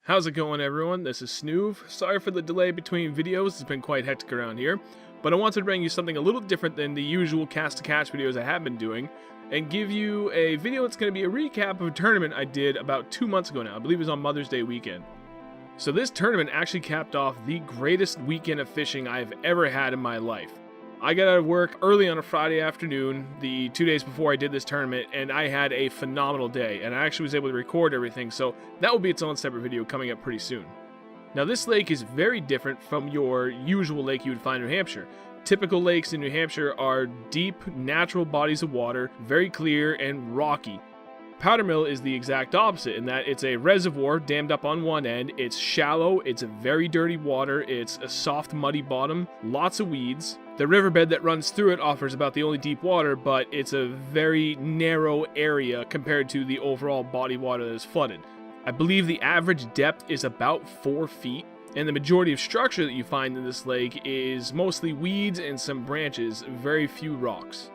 How's it going, everyone? This is Snoov. Sorry for the delay between videos, it's been quite hectic around here, but I wanted to bring you something a little different than the usual cast to catch videos I have been doing, and give you a video that's going to be a recap of a tournament I did about 2 months ago now. I believe it was on Mother's Day weekend. So this tournament actually capped off the greatest weekend of fishing I've ever had in my life. I got out of work early on a Friday afternoon, the 2 days before I did this tournament, and I had a phenomenal day, and I actually was able to record everything, so that will be its own separate video coming up pretty soon. Now this lake is very different from your usual lake you would find in New Hampshire. Typical lakes in New Hampshire are deep, natural bodies of water, very clear and rocky. Powdermill is the exact opposite in that it's a reservoir dammed up on one end, it's shallow, it's a very dirty water, it's a soft muddy bottom, lots of weeds. The riverbed that runs through it offers about the only deep water, but it's a very narrow area compared to the overall body water that is flooded. I believe the average depth is about 4 feet, and the majority of structure that you find in this lake is mostly weeds and some branches, very few rocks.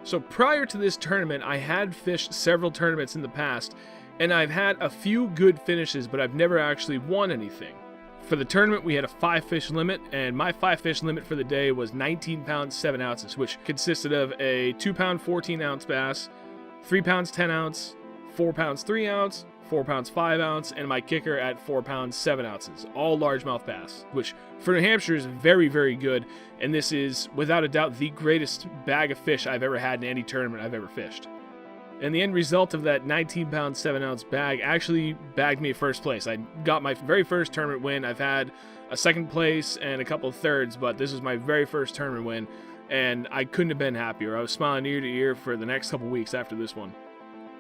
So prior to this tournament, I had fished several tournaments in the past, and I've had a few good finishes, but I've never actually won anything. For the tournament, we had a 5-fish limit, and my 5-fish limit for the day was 19 pounds 7 ounces, which consisted of a 2-pound 14-ounce bass, 3 pounds 10 ounce, 4 pounds 3 ounce, 4 pounds 5 ounce, and my kicker at 4 pounds 7 ounces, all largemouth bass, which for New Hampshire is very, very good, and this is without a doubt the greatest bag of fish I've ever had in any tournament I've ever fished. And the end result of that 19-pound 7-ounce bag actually bagged me first place. I got my very first tournament win. I've had a second place and a couple of thirds, but this was my very first tournament win, and I couldn't have been happier. I was smiling ear to ear for the next couple weeks after this one.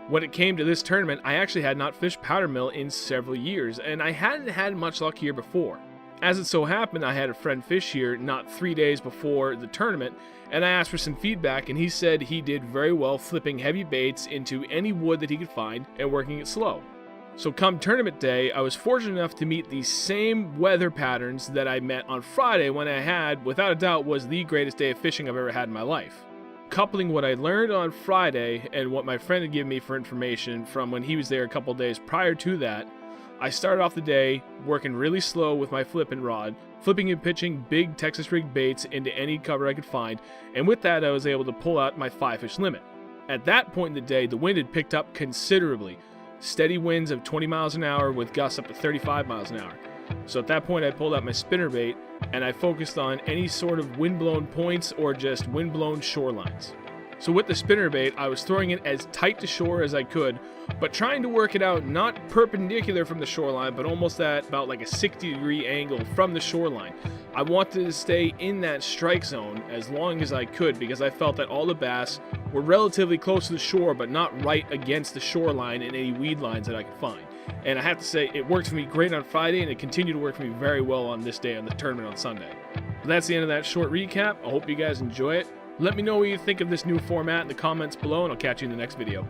When it came to this tournament, I actually had not fished Powdermill in several years, and I hadn't had much luck here before. As it so happened, I had a friend fish here not 3 days before the tournament, and I asked for some feedback, and he said he did very well flipping heavy baits into any wood that he could find and working it slow. So come tournament day, I was fortunate enough to meet the same weather patterns that I met on Friday when I had, without a doubt, was the greatest day of fishing I've ever had in my life. Coupling what I learned on Friday and what my friend had given me for information from when he was there a couple days prior to that, I started off the day working really slow with my flipping rod, flipping and pitching big Texas rig baits into any cover I could find, and with that I was able to pull out my 5-fish limit. At that point in the day, the wind had picked up considerably, steady winds of 20 miles an hour with gusts up to 35 miles an hour. So at that point I pulled out my spinnerbait and I focused on any sort of windblown points or just windblown shorelines. So with the spinnerbait, I was throwing it as tight to shore as I could, but trying to work it out not perpendicular from the shoreline, but almost at about like a 60-degree angle from the shoreline. I wanted to stay in that strike zone as long as I could because I felt that all the bass were relatively close to the shore, but not right against the shoreline in any weed lines that I could find. And I have to say, it worked for me great on Friday, and it continued to work for me very well on this day on the tournament on Sunday. But that's the end of that short recap. I hope you guys enjoy it. Let me know what you think of this new format in the comments below, and I'll catch you in the next video.